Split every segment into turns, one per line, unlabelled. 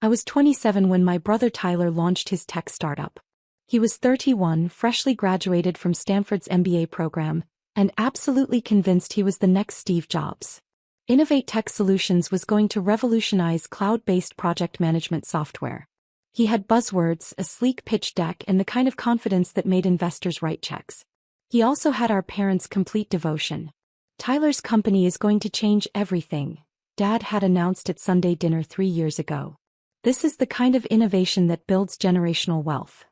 I was 27 when my brother Tyler launched his tech startup. He was 31, freshly graduated from Stanford's MBA program, and absolutely convinced he was the next Steve Jobs. Innovate Tech Solutions was going to revolutionize cloud-based project management software. He had buzzwords, a sleek pitch deck, and the kind of confidence that made investors write checks. He also had our parents' complete devotion. Tyler's company is going to change everything, Dad had announced at Sunday dinner 3 years ago. This is the kind of innovation that builds generational wealth.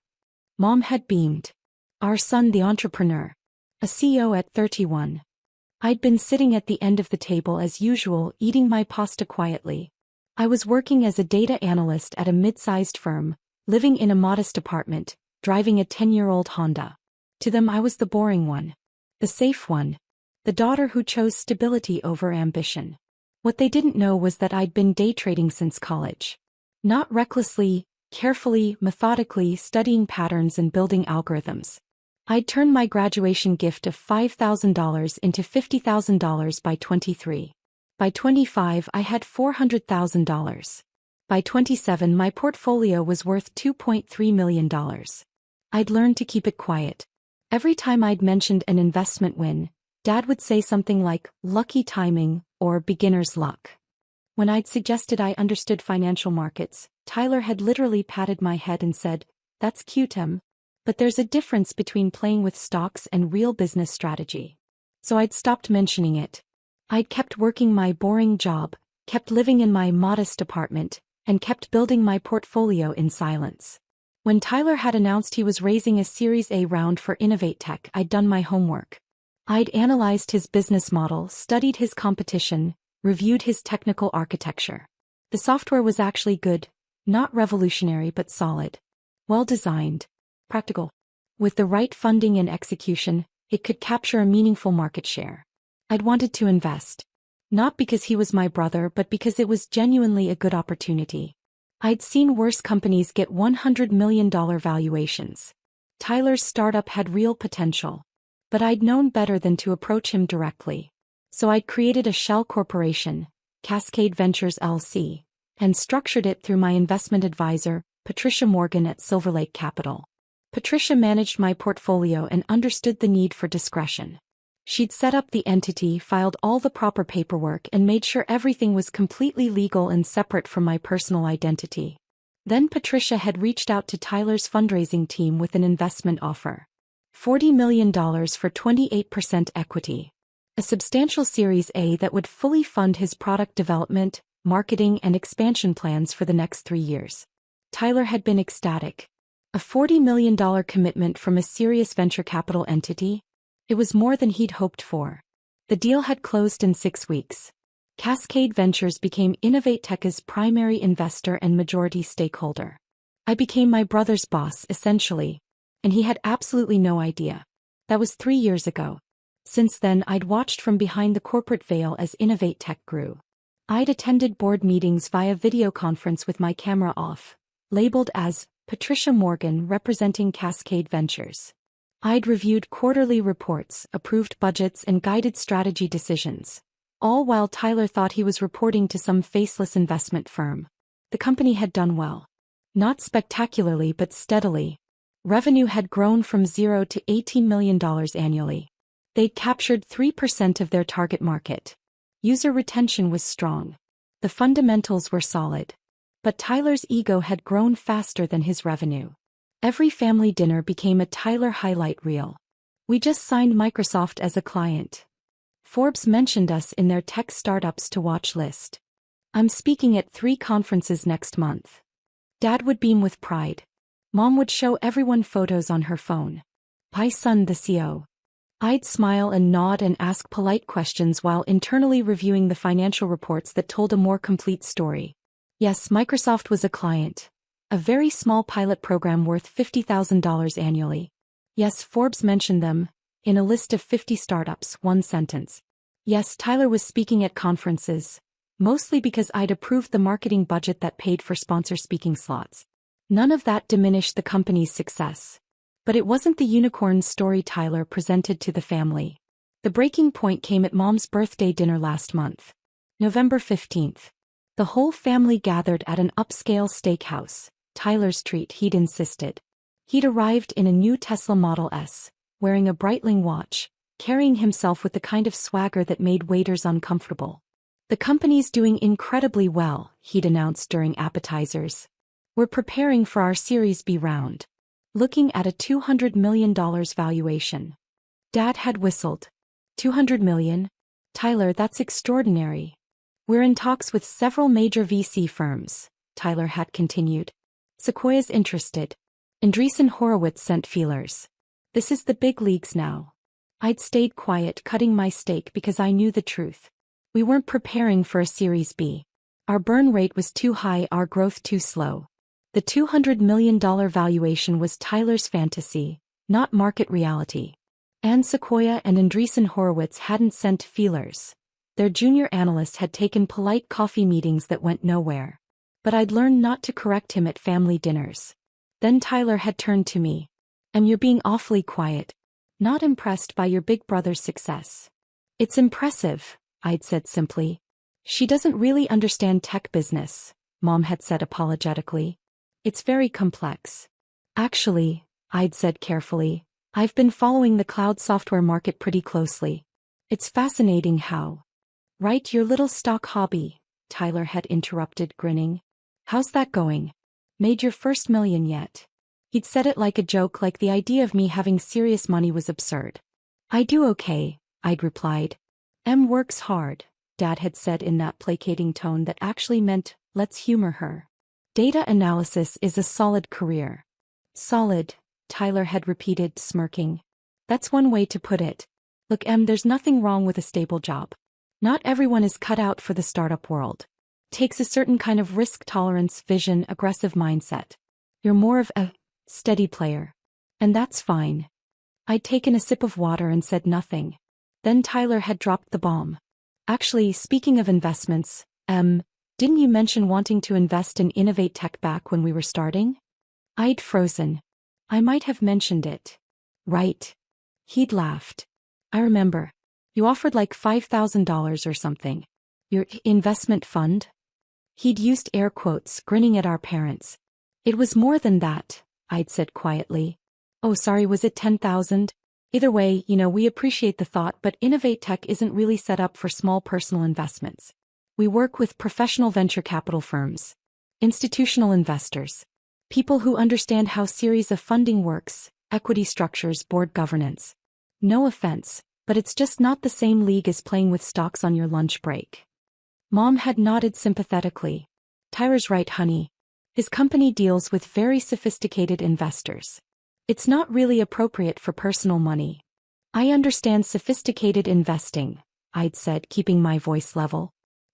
Mom had beamed. Our son, the entrepreneur. A CEO at 31. I'd been sitting at the end of the table as usual, eating my pasta quietly. I was working as a data analyst at a mid-sized firm, living in a modest apartment, driving a 10-year-old Honda. To them I was the boring one. The safe one. The daughter who chose stability over ambition. What they didn't know was that I'd been day trading since college. Not recklessly, carefully, methodically studying patterns and building algorithms. I'd turned my graduation gift of $5,000 into $50,000 by 23. By 25 I had $400,000. By 27 my portfolio was worth $2.3 million. I'd learned to keep it quiet. Every time I'd mentioned an investment win, Dad would say something like, lucky timing, or beginner's luck. When I'd suggested I understood financial markets, Tyler had literally patted my head and said, that's cute, but there's a difference between playing with stocks and real business strategy. So I'd stopped mentioning it. I'd kept working my boring job, kept living in my modest apartment, and kept building my portfolio in silence. When Tyler had announced he was raising a Series A round for Innovate Tech, I'd done my homework. I'd analyzed his business model, studied his competition, reviewed his technical architecture. The software was actually good, not revolutionary but solid. Well designed. Practical. With the right funding and execution, it could capture a meaningful market share. I'd wanted to invest. Not because he was my brother but because it was genuinely a good opportunity. I'd seen worse companies get $100 million valuations. Tyler's startup had real potential. But I'd known better than to approach him directly. So I'd created a shell corporation, Cascade Ventures LC, and structured it through my investment advisor, Patricia Morgan at Silver Lake Capital. Patricia managed my portfolio and understood the need for discretion. She'd set up the entity, filed all the proper paperwork, and made sure everything was completely legal and separate from my personal identity. Then Patricia had reached out to Tyler's fundraising team with an investment offer. $40 million for 28% equity. A substantial Series A that would fully fund his product development, marketing, and expansion plans for the next 3 years. Tyler had been ecstatic. A $40 million commitment from a serious venture capital entity? It was more than he'd hoped for. The deal had closed in 6 weeks. Cascade Ventures became Innovate Tech's primary investor and majority stakeholder. I became my brother's boss, essentially. And he had absolutely no idea. That was 3 years ago. Since then I'd watched from behind the corporate veil as Innovate Tech grew. I'd attended board meetings via video conference with my camera off, labeled as Patricia Morgan representing Cascade Ventures. I'd reviewed quarterly reports, approved budgets, and guided strategy decisions, all while Tyler thought he was reporting to some faceless investment firm. The company had done well. Not spectacularly but steadily. Revenue had grown from $0 to $18 million annually. They'd captured 3% of their target market. User retention was strong. The fundamentals were solid. But Tyler's ego had grown faster than his revenue. Every family dinner became a Tyler highlight reel. We just signed Microsoft as a client. Forbes mentioned us in their tech startups to watch list. I'm speaking at 3 conferences next month. Dad would beam with pride. Mom would show everyone photos on her phone. My son, the CEO. I'd smile and nod and ask polite questions while internally reviewing the financial reports that told a more complete story. Yes, Microsoft was a client. A very small pilot program worth $50,000 annually. Yes, Forbes mentioned them, in a list of 50 startups, 1 sentence. Yes, Tyler was speaking at conferences, mostly because I'd approved the marketing budget that paid for sponsor speaking slots. None of that diminished the company's success. But it wasn't the unicorn story Tyler presented to the family. The breaking point came at Mom's birthday dinner last month. November 15th. The whole family gathered at an upscale steakhouse, Tyler's treat, he'd insisted. He'd arrived in a new Tesla Model S, wearing a Breitling watch, carrying himself with the kind of swagger that made waiters uncomfortable. The company's doing incredibly well, he'd announced during appetizers. We're preparing for our Series B round. Looking at a $200 million valuation. Dad had whistled. $200 million? Tyler, that's extraordinary. We're in talks with several major VC firms, Tyler had continued. Sequoia's interested. Andreessen Horowitz sent feelers. This is the big leagues now. I'd stayed quiet, cutting my steak because I knew the truth. We weren't preparing for a Series B. Our burn rate was too high, our growth too slow. The $200 million valuation was Tyler's fantasy, not market reality. And Sequoia and Andreessen Horowitz hadn't sent feelers. Their junior analysts had taken polite coffee meetings that went nowhere. But I'd learned not to correct him at family dinners. Then Tyler had turned to me. You're being awfully quiet. Not impressed by your big brother's success. It's impressive, I'd said simply. She doesn't really understand tech business, Mom had said apologetically. It's very complex. Actually, I'd said carefully, I've been following the cloud software market pretty closely. It's fascinating how. Right, your little stock hobby, Tyler had interrupted, grinning. How's that going? Made your first million yet? He'd said it like a joke, like the idea of me having serious money was absurd. I do okay, I'd replied. Em works hard, Dad had said in that placating tone that actually meant, let's humor her. Data analysis is a solid career. Solid, Tyler had repeated, smirking. That's one way to put it. Look, Em, there's nothing wrong with a stable job. Not everyone is cut out for the startup world. Takes a certain kind of risk tolerance, vision, aggressive mindset. You're more of a steady player. And that's fine. I'd taken a sip of water and said nothing. Then Tyler had dropped the bomb. Actually, speaking of investments, didn't you mention wanting to invest in Innovate Tech back when we were starting? I'd frozen. I might have mentioned it. Right. He'd laughed. I remember. You offered like $5,000 or something. Your investment fund? He'd used air quotes, grinning at our parents. It was more than that, I'd said quietly. Oh, sorry, was it 10,000? Either way, we appreciate the thought, but Innovate Tech isn't really set up for small personal investments. We work with professional venture capital firms, institutional investors, people who understand how series of funding works, equity structures, board governance. No offense, but it's just not the same league as playing with stocks on your lunch break. Mom had nodded sympathetically. Tyler's right, honey. His company deals with very sophisticated investors. It's not really appropriate for personal money. I understand sophisticated investing, I'd said, keeping my voice level.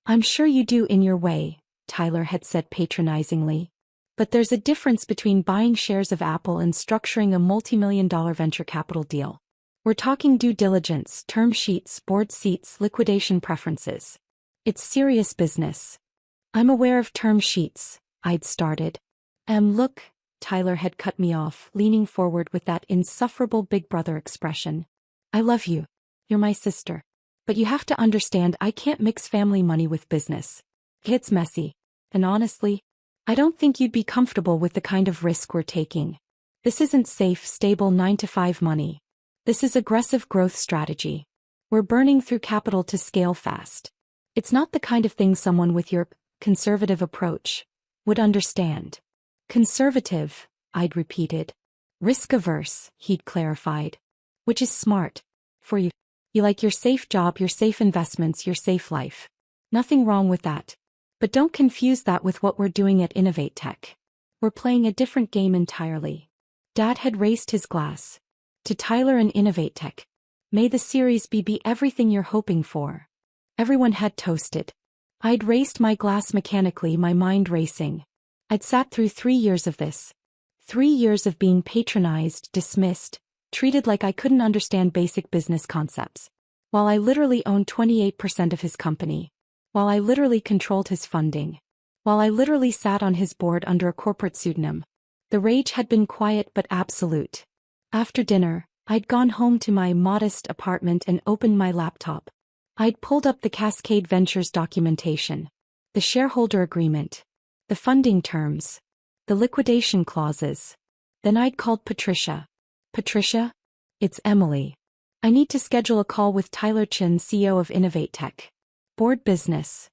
I'm sure you do in your way, Tyler had said patronizingly. But there's a difference between buying shares of Apple and structuring a multi-million-dollar venture capital deal. We're talking due diligence, term sheets, board seats, liquidation preferences. It's serious business. I'm aware of term sheets, I'd started. Look, Tyler had cut me off, leaning forward with that insufferable big brother expression. I love you. You're my sister. But you have to understand, I can't mix family money with business. It's messy. And honestly, I don't think you'd be comfortable with the kind of risk we're taking. This isn't safe, stable 9-to-5 money. This is aggressive growth strategy. We're burning through capital to scale fast. It's not the kind of thing someone with your conservative approach would understand. Conservative, I'd repeated. Risk-averse, he'd clarified. Which is smart. For you. You like your safe job, your safe investments, your safe life. Nothing wrong with that. But don't confuse that with what we're doing at Innovate Tech. We're playing a different game entirely. Dad had raised his glass. To Tyler and Innovate Tech. May the Series B be everything you're hoping for. Everyone had toasted. I'd raised my glass mechanically, my mind racing. I'd sat through 3 years of this. 3 years of being patronized, dismissed, treated like I couldn't understand basic business concepts. While I literally owned 28% of his company. While I literally controlled his funding. While I literally sat on his board under a corporate pseudonym. The rage had been quiet but absolute. After dinner, I'd gone home to my modest apartment and opened my laptop. I'd pulled up the Cascade Ventures documentation. The shareholder agreement. The funding terms. The liquidation clauses. Then I'd called Patricia. Patricia? It's Emily. I need to schedule a call with Tyler Chin, CEO of Innovate Tech. Board business.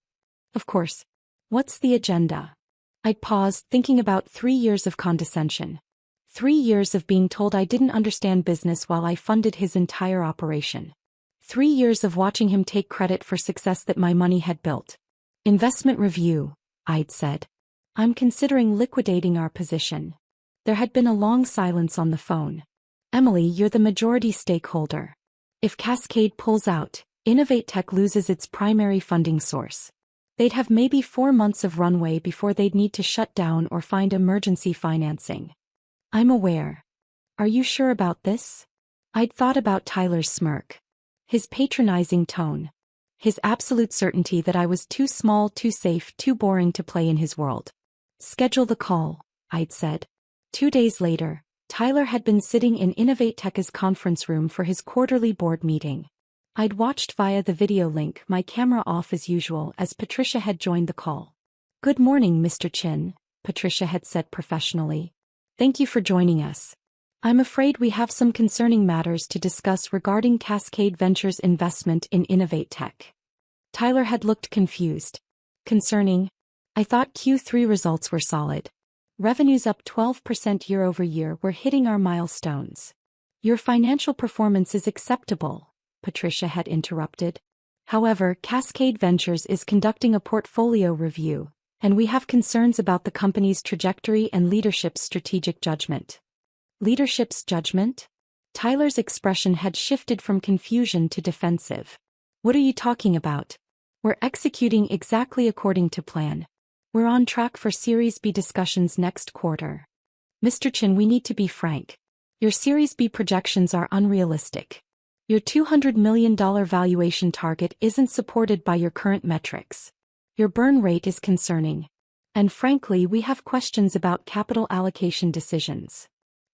Of course. What's the agenda? I'd paused, thinking about 3 years of condescension. 3 years of being told I didn't understand business while I funded his entire operation. 3 years of watching him take credit for success that my money had built. Investment review, I'd said. I'm considering liquidating our position. There had been a long silence on the phone. Emily, you're the majority stakeholder. If Cascade pulls out, Innovate Tech loses its primary funding source. They'd have maybe 4 months of runway before they'd need to shut down or find emergency financing. I'm aware. Are you sure about this? I'd thought about Tyler's smirk. His patronizing tone. His absolute certainty that I was too small, too safe, too boring to play in his world. Schedule the call, I'd said. 2 days later, Tyler had been sitting in Innovate Tech's conference room for his quarterly board meeting. I'd watched via the video link, my camera off as usual, as Patricia had joined the call. Good morning, Mr. Chin, Patricia had said professionally. Thank you for joining us. I'm afraid we have some concerning matters to discuss regarding Cascade Ventures' investment in Innovate Tech. Tyler had looked confused. Concerning? I thought Q3 results were solid. Revenues up 12% year-over-year. We're hitting our milestones. Your financial performance is acceptable, Patricia had interrupted. However, Cascade Ventures is conducting a portfolio review, and we have concerns about the company's trajectory and leadership's strategic judgment. Leadership's judgment? Tyler's expression had shifted from confusion to defensive. What are you talking about? We're executing exactly according to plan. We're on track for Series B discussions next quarter. Mr. Chin, we need to be frank. Your Series B projections are unrealistic. Your $200 million valuation target isn't supported by your current metrics. Your burn rate is concerning. And frankly, we have questions about capital allocation decisions.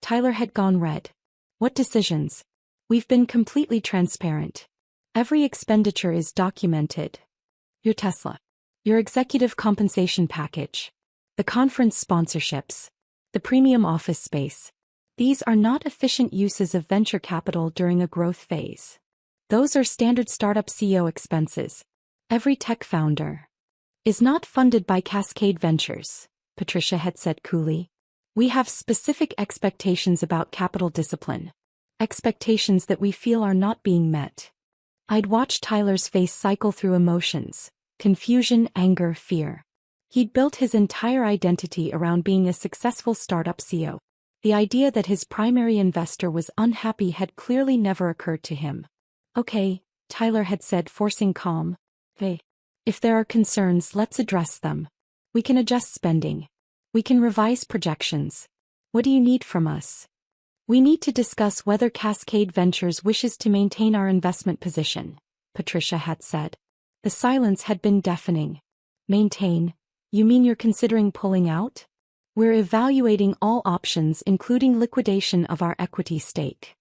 Tyler had gone red. What decisions? We've been completely transparent. Every expenditure is documented. Your Tesla. Your executive compensation package. The conference sponsorships. The premium office space. These are not efficient uses of venture capital during a growth phase. Those are standard startup CEO expenses. Every tech founder is not funded by Cascade Ventures, Patricia had said coolly. We have specific expectations about capital discipline. Expectations that we feel are not being met. I'd watched Tyler's face cycle through emotions. Confusion, anger, fear. He'd built his entire identity around being a successful startup CEO. The idea that his primary investor was unhappy had clearly never occurred to him. Okay, Tyler had said, forcing calm. Hey. If there are concerns, let's address them. We can adjust spending. We can revise projections. What do you need from us? We need to discuss whether Cascade Ventures wishes to maintain our investment position, Patricia had said. The silence had been deafening. Maintain? You mean you're considering pulling out? We're evaluating all options, including liquidation of our equity stake.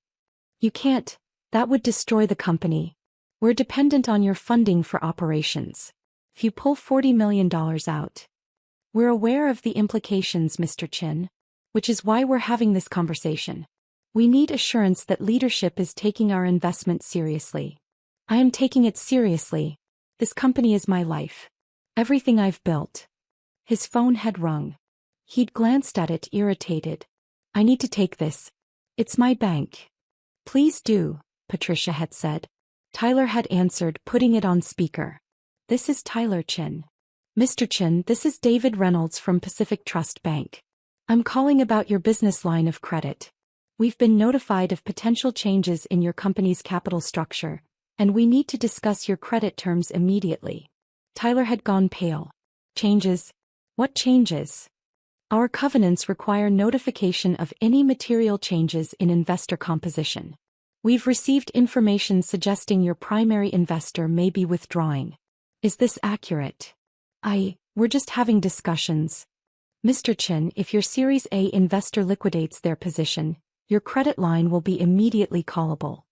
You can't. That would destroy the company. We're dependent on your funding for operations. If you pull $40 million out. We're aware of the implications, Mr. Chin. Which is why we're having this conversation. We need assurance that leadership is taking our investment seriously. I am taking it seriously. This company is my life. Everything I've built. His phone had rung. He'd glanced at it, irritated. I need to take this. It's my bank. Please do, Patricia had said. Tyler had answered, putting it on speaker. This is Tyler Chin. Mr. Chin, this is David Reynolds from Pacific Trust Bank. I'm calling about your business line of credit. We've been notified of potential changes in your company's capital structure, and we need to discuss your credit terms immediately. Tyler had gone pale. Changes? What changes? Our covenants require notification of any material changes in investor composition. We've received information suggesting your primary investor may be withdrawing. Is this accurate? We're just having discussions. Mr. Chin, if your Series A investor liquidates their position, your credit line will be immediately callable.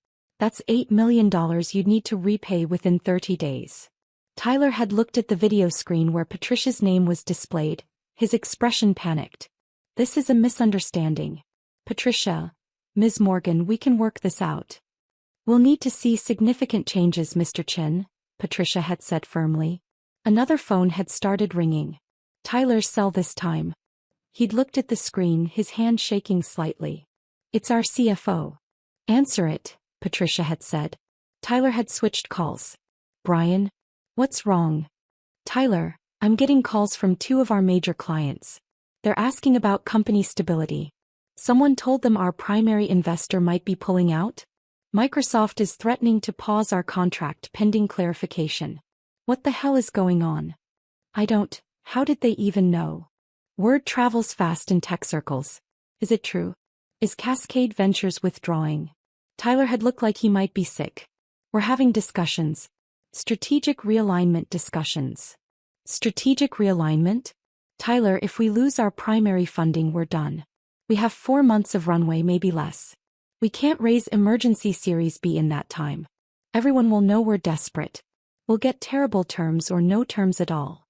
That's $8 million you'd need to repay within 30 days. Tyler had looked at the video screen where Patricia's name was displayed, his expression panicked. This is a misunderstanding. Patricia, Ms. Morgan, we can work this out. We'll need to see significant changes, Mr. Chin, Patricia had said firmly. Another phone had started ringing. Tyler's cell this time. He'd looked at the screen, his hand shaking slightly. It's our CFO. Answer it, Patricia had said. Tyler had switched calls. Brian? What's wrong? Tyler, I'm getting calls from 2 of our major clients. They're asking about company stability. Someone told them our primary investor might be pulling out. Microsoft is threatening to pause our contract pending clarification. What the hell is going on? How did they even know? Word travels fast in tech circles. Is it true? Is Cascade Ventures withdrawing? Tyler had looked like he might be sick. We're having discussions. Strategic realignment discussions. Strategic realignment? Tyler, if we lose our primary funding, we're done. We have 4 months of runway, maybe less. We can't raise emergency Series B in that time. Everyone will know we're desperate. We'll get terrible terms or no terms at all.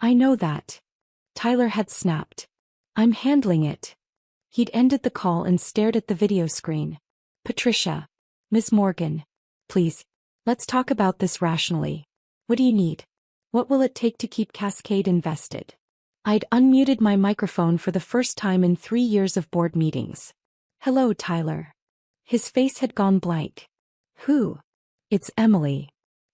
I know that. Tyler had snapped. I'm handling it. He'd ended the call and stared at the video screen. Patricia. Ms. Morgan. Please. Let's talk about this rationally. What do you need? What will it take to keep Cascade invested? I'd unmuted my microphone for the first time in 3 years of board meetings. Hello, Tyler. His face had gone blank. Who? It's Emily.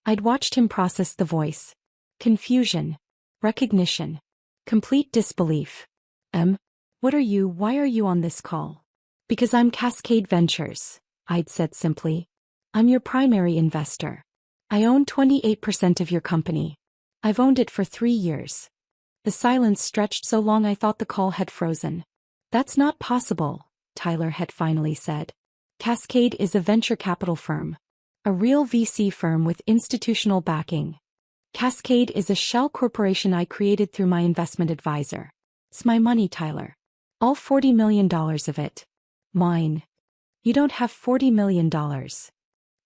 I'd watched him process the voice. Confusion. Recognition. Complete disbelief. Why are you on this call? Because I'm Cascade Ventures, I'd said simply. I'm your primary investor. I own 28% of your company. I've owned it for 3 years. The silence stretched so long I thought the call had frozen. That's not possible, Tyler had finally said. Cascade is a venture capital firm. A real VC firm with institutional backing. Cascade is a shell corporation I created through my investment advisor. It's my money, Tyler. All $40 million of it. Mine. You don't have $40 million.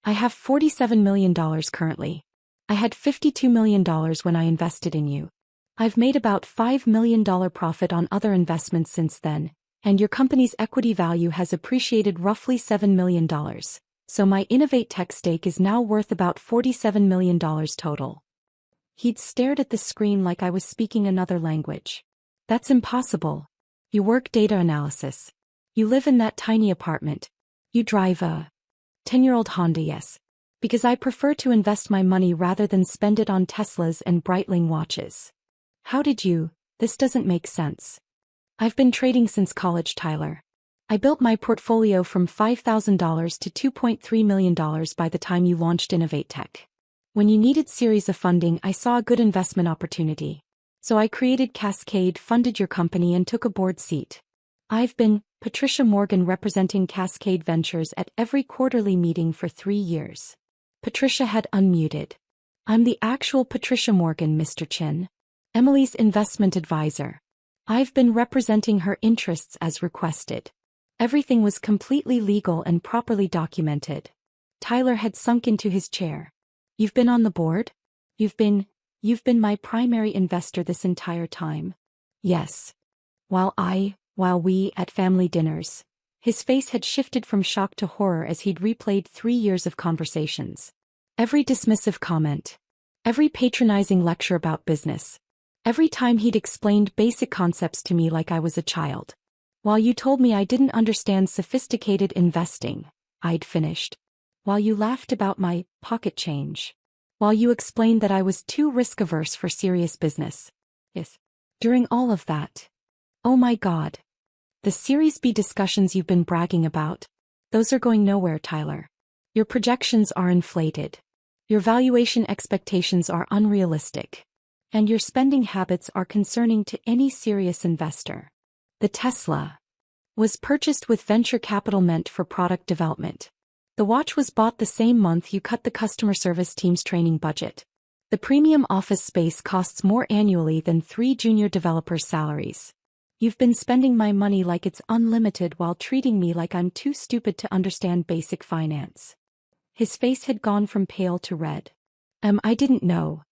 I have $47 million currently. I had $52 million when I invested in you. I've made about $5 million profit on other investments since then, and your company's equity value has appreciated roughly $7 million, so my Innovate Tech stake is now worth about $47 million total. He'd stared at the screen like I was speaking another language. That's impossible. You work data analysis. You live in that tiny apartment. You drive a 10-year-old Honda, yes. Because I prefer to invest my money rather than spend it on Teslas and Breitling watches. How did you? This doesn't make sense. I've been trading since college, Tyler. I built my portfolio from $5,000 to $2.3 million by the time you launched Innovate Tech. When you needed series of funding, I saw a good investment opportunity. So I created Cascade, funded your company, and took a board seat. I've been Patricia Morgan representing Cascade Ventures at every quarterly meeting for 3 years. Patricia had unmuted. I'm the actual Patricia Morgan, Mr. Chin. Emily's investment advisor. I've been representing her interests as requested. Everything was completely legal and properly documented. Tyler had sunk into his chair. You've been on the board? You've been my primary investor this entire time? Yes. While we at family dinners. His face had shifted from shock to horror as he'd replayed 3 years of conversations. Every dismissive comment. Every patronizing lecture about business. Every time he'd explained basic concepts to me like I was a child. While you told me I didn't understand sophisticated investing, I'd finished. While you laughed about my pocket change. While you explained that I was too risk-averse for serious business. Yes. During all of that. Oh my God. The Series B discussions you've been bragging about, those are going nowhere, Tyler. Your projections are inflated. Your valuation expectations are unrealistic. And your spending habits are concerning to any serious investor. The Tesla was purchased with venture capital meant for product development. The watch was bought the same month you cut the customer service team's training budget. The premium office space costs more annually than 3 junior developers' salaries. You've been spending my money like it's unlimited while treating me like I'm too stupid to understand basic finance. His face had gone from pale to red. I didn't know.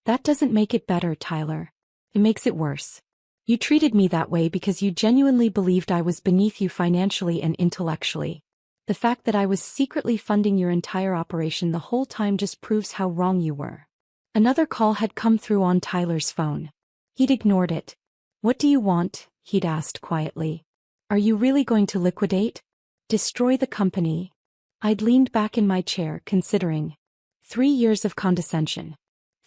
That doesn't make it better, Tyler. It makes it worse. You treated me that way because you genuinely believed I was beneath you financially and intellectually. The fact that I was secretly funding your entire operation the whole time just proves how wrong you were. Another call had come through on Tyler's phone. He'd ignored it. What do you want? He'd asked quietly. Are you really going to liquidate? Destroy the company? I'd leaned back in my chair, considering. 3 years of condescension.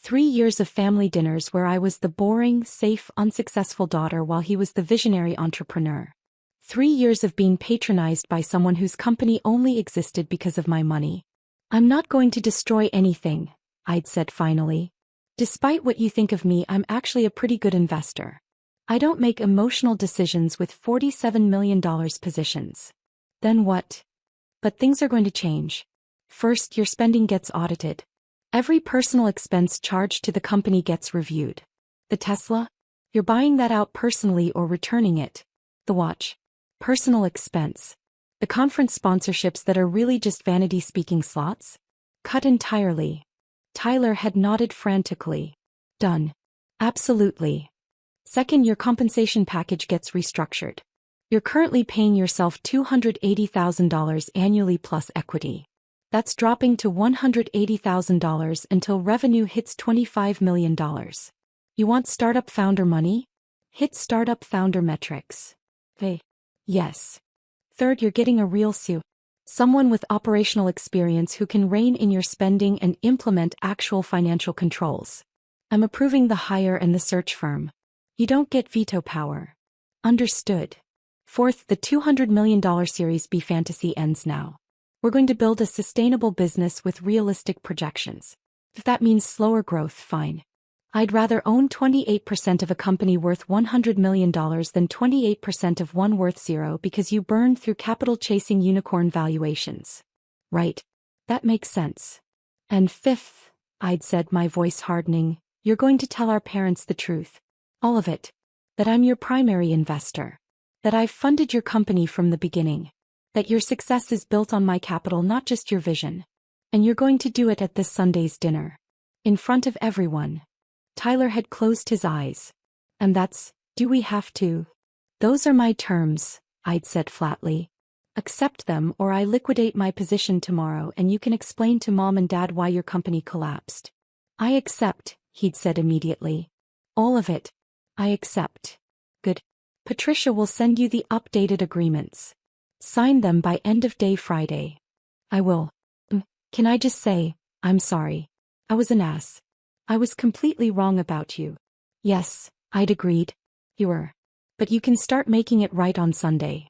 3 years of family dinners where I was the boring, safe, unsuccessful daughter while he was the visionary entrepreneur. 3 years of being patronized by someone whose company only existed because of my money. I'm not going to destroy anything, I'd said finally. Despite what you think of me, I'm actually a pretty good investor. I don't make emotional decisions with $47 million positions. Then what? But things are going to change. First, your spending gets audited. Every personal expense charged to the company gets reviewed. The Tesla? You're buying that out personally or returning it. The watch? Personal expense. The conference sponsorships that are really just vanity-speaking slots? Cut entirely. Tyler had nodded frantically. Done. Absolutely. Second, your compensation package gets restructured. You're currently paying yourself $280,000 annually plus equity. That's dropping to $180,000 until revenue hits $25 million. You want startup founder money? Hit startup founder metrics. Hey. Yes. Third, you're getting a real SEO. Someone with operational experience who can rein in your spending and implement actual financial controls. I'm approving the hire and the search firm. You don't get veto power. Understood. Fourth, the $200 million Series B fantasy ends now. We're going to build a sustainable business with realistic projections. If that means slower growth, fine. I'd rather own 28% of a company worth $100 million than 28% of one worth zero because you burned through capital chasing unicorn valuations. Right. That makes sense. And fifth, I'd said, my voice hardening, you're going to tell our parents the truth. All of it. That I'm your primary investor. That I've funded your company from the beginning. That your success is built on my capital, not just your vision. And you're going to do it at this Sunday's dinner. In front of everyone. Tyler had closed his eyes. And that's, do we have to? Those are my terms, I'd said flatly. Accept them or I liquidate my position tomorrow and you can explain to Mom and Dad why your company collapsed. I accept, he'd said immediately. All of it. I accept. Good. Patricia will send you the updated agreements. Sign them by end of day Friday. I will. Can I just say, I'm sorry. I was an ass. I was completely wrong about you. Yes, I'd agreed. You were. But you can start making it right on Sunday.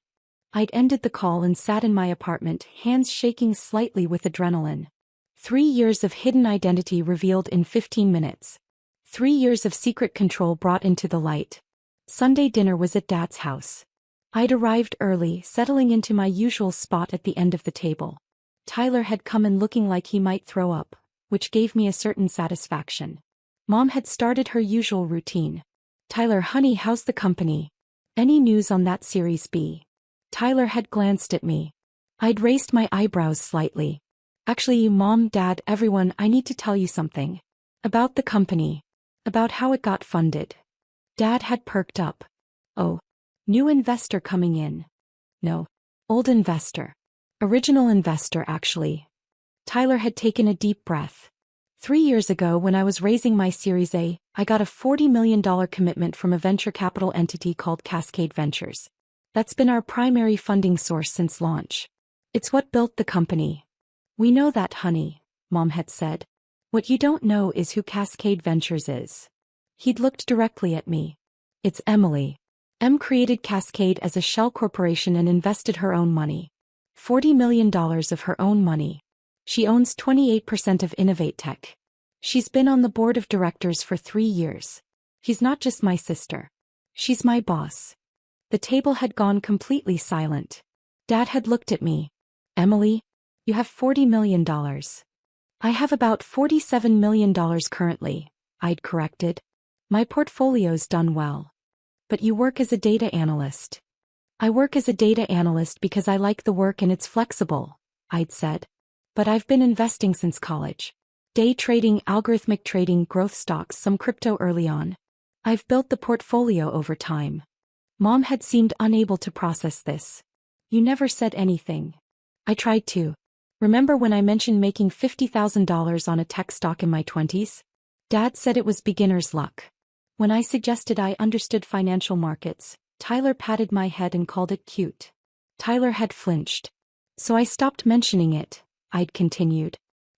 I'd ended the call and sat in my apartment, hands shaking slightly with adrenaline. 3 years of hidden identity revealed in 15 minutes. 3 years of secret control brought into the light. Sunday dinner was at Dad's house. I'd arrived early, settling into my usual spot at the end of the table. Tyler had come in looking like he might throw up, which gave me a certain satisfaction. Mom had started her usual routine. Tyler, honey, how's the company? Any news on that Series B? Tyler had glanced at me. I'd raised my eyebrows slightly. Actually, Mom, Dad, everyone, I need to tell you something. About the company. About how it got funded. Dad had perked up. Oh. New investor coming in. No. Old investor. Original investor, actually. Tyler had taken a deep breath. 3 years ago, when I was raising my Series A, I got a $40 million commitment from a venture capital entity called Cascade Ventures. That's been our primary funding source since launch. It's what built the company. We know that, honey, Mom had said. What you don't know is who Cascade Ventures is. He'd looked directly at me. It's Emily. Em created Cascade as a shell corporation and invested her own money. $40 million of her own money. She owns 28% of Innovate Tech. She's been on the board of directors for 3 years. She's not just my sister. She's my boss. The table had gone completely silent. Dad had looked at me. Emily, you have $40 million. I have about $47 million currently, I'd corrected. My portfolio's done well. But you work as a data analyst. I work as a data analyst because I like the work and it's flexible, I'd said. But I've been investing since college. Day trading, algorithmic trading, growth stocks, some crypto early on. I've built the portfolio over time. Mom had seemed unable to process this. You never said anything. I tried to. Remember when I mentioned making $50,000 on a tech stock in my 20s? Dad said it was beginner's luck. When I suggested I understood financial markets, Tyler patted my head and called it cute. Tyler had flinched. So I stopped mentioning it, I'd continued.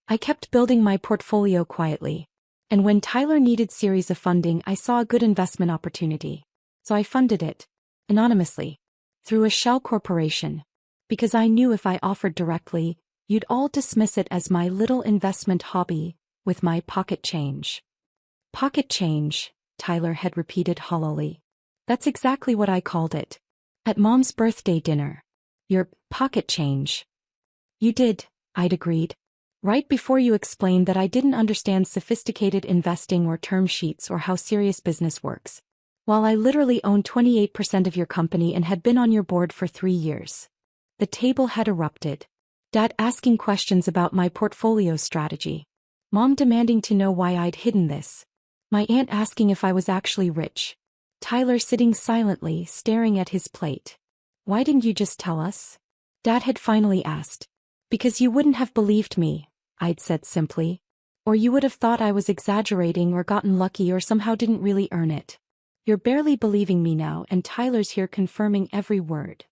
I kept building my portfolio quietly. And when Tyler needed series of funding, I saw a good investment opportunity. So I funded it. Anonymously. Through a shell corporation. Because I knew if I offered directly, you'd all dismiss it as my little investment hobby, with my pocket change. Pocket change, Tyler had repeated hollowly. That's exactly what I called it. At Mom's birthday dinner. Your pocket change. You did, I'd agreed. Right before you explained that I didn't understand sophisticated investing or term sheets or how serious business works. While I literally owned 28% of your company and had been on your board for 3 years. The table had erupted. Dad asking questions about my portfolio strategy. Mom demanding to know why I'd hidden this. My aunt asking if I was actually rich. Tyler sitting silently, staring at his plate. Why didn't you just tell us? Dad had finally asked. Because you wouldn't have believed me, I'd said simply. Or you would have thought I was exaggerating or gotten lucky or somehow didn't really earn it. You're barely believing me now, and Tyler's here confirming every word.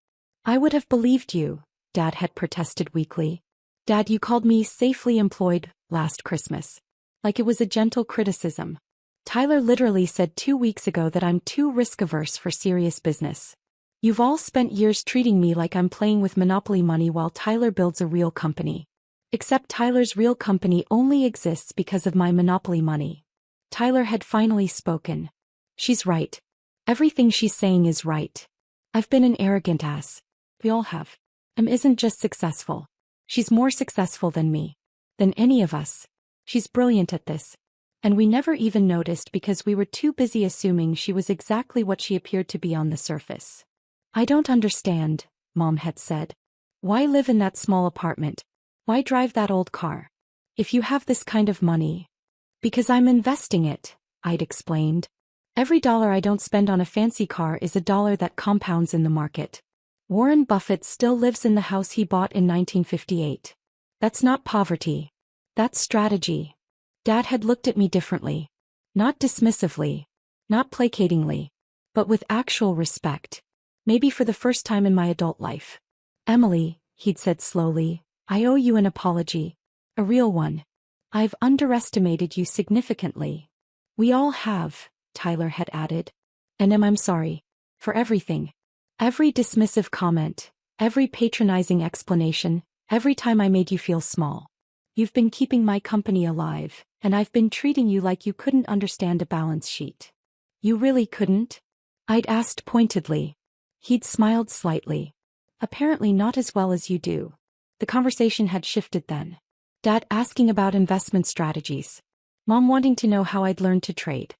I would have believed you, Dad had protested weakly. Dad, you called me safely employed last Christmas. Like it was a gentle criticism. Tyler literally said 2 weeks ago that I'm too risk-averse for serious business. You've all spent years treating me like I'm playing with monopoly money while Tyler builds a real company. Except Tyler's real company only exists because of my monopoly money. Tyler had finally spoken. She's right. Everything she's saying is right. I've been an arrogant ass. We all have. Isn't just successful. She's more successful than me. Than any of us. She's brilliant at this. And we never even noticed because we were too busy assuming she was exactly what she appeared to be on the surface. I don't understand, Mom had said. Why live in that small apartment? Why drive that old car? If you have this kind of money. Because I'm investing it, I'd explained. Every dollar I don't spend on a fancy car is a dollar that compounds in the market. Warren Buffett still lives in the house he bought in 1958. That's not poverty. That's strategy. Dad had looked at me differently. Not dismissively. Not placatingly. But with actual respect. Maybe for the first time in my adult life. Emily, he'd said slowly, I owe you an apology. A real one. I've underestimated you significantly. We all have, Tyler had added. And I'm sorry. For everything. Every dismissive comment. Every patronizing explanation. Every time I made you feel small. You've been keeping my company alive, and I've been treating you like you couldn't understand a balance sheet. You really couldn't? I'd asked pointedly. He'd smiled slightly. Apparently not as well as you do. The conversation had shifted then. Dad asking about investment strategies. Mom wanting to know how I'd learned to trade.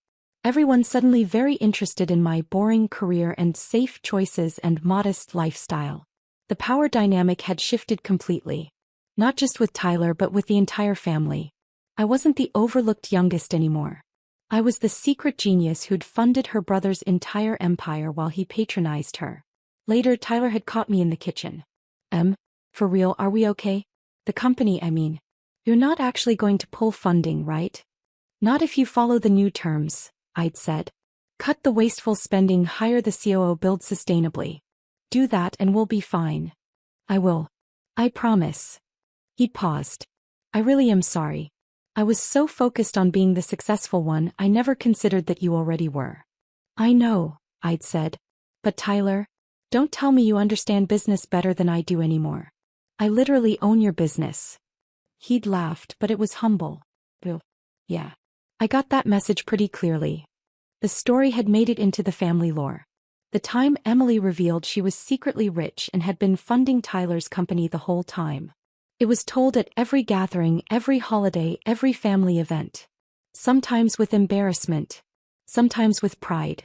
Everyone suddenly very interested in my boring career and safe choices and modest lifestyle. The power dynamic had shifted completely. Not just with Tyler but with the entire family. I wasn't the overlooked youngest anymore. I was the secret genius who'd funded her brother's entire empire while he patronized her. Later Tyler had caught me in the kitchen. For real, are we okay? The company, I mean. You're not actually going to pull funding, right? Not if you follow the new terms, I'd said. Cut the wasteful spending, hire the COO, build sustainably. Do that and we'll be fine. I will. I promise. He'd paused. I really am sorry. I was so focused on being the successful one, I never considered that you already were. I know, I'd said. But Tyler, don't tell me you understand business better than I do anymore. I literally own your business. He'd laughed, but it was humble. Yeah. I got that message pretty clearly. The story had made it into the family lore. The time Emily revealed she was secretly rich and had been funding Tyler's company the whole time. It was told at every gathering, every holiday, every family event. Sometimes with embarrassment. Sometimes with pride.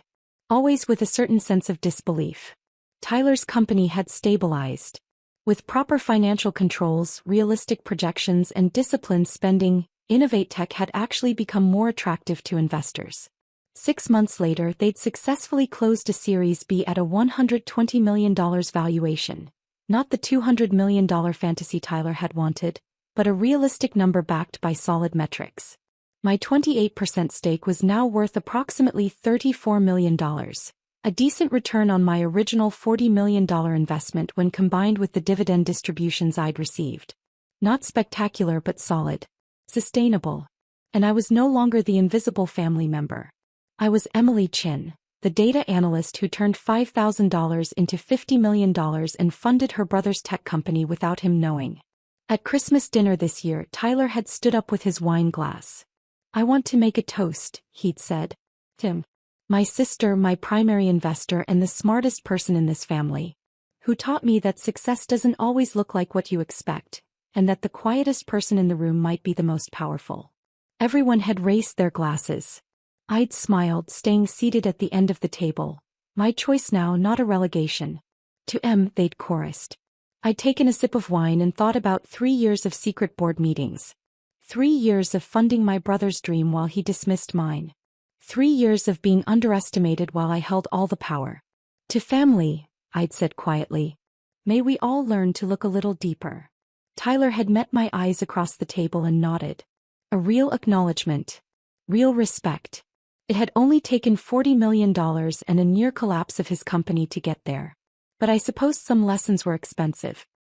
Always with a certain sense of disbelief. Tyler's company had stabilized. With proper financial controls, realistic projections and disciplined spending, Innovate Tech had actually become more attractive to investors. 6 months later, they'd successfully closed a Series B at a $120 million valuation. Not the $200 million fantasy Tyler had wanted, but a realistic number backed by solid metrics. My 28% stake was now worth approximately $34 million, a decent return on my original $40 million investment when combined with the dividend distributions I'd received. Not spectacular but solid. Sustainable. And I was no longer the invisible family member. I was Emily Chin, the data analyst who turned $5,000 into $50 million and funded her brother's tech company without him knowing. At Christmas dinner this year, Tyler had stood up with his wine glass. "I want to make a toast," he'd said. "Tim. My sister, my primary investor and the smartest person in this family. Who taught me that success doesn't always look like what you expect, and that the quietest person in the room might be the most powerful." Everyone had raised their glasses. I'd smiled, staying seated at the end of the table. My choice now, not a relegation. "To M," they'd chorused. I'd taken a sip of wine and thought about 3 years of secret board meetings. 3 years of funding my brother's dream while he dismissed mine. 3 years of being underestimated while I held all the power. "To family," I'd said quietly. "May we all learn to look a little deeper." Tyler had met my eyes across the table and nodded. A real acknowledgement. Real respect. It had only taken $40 million and a near collapse of his company to get there. But I suppose some lessons were expensive.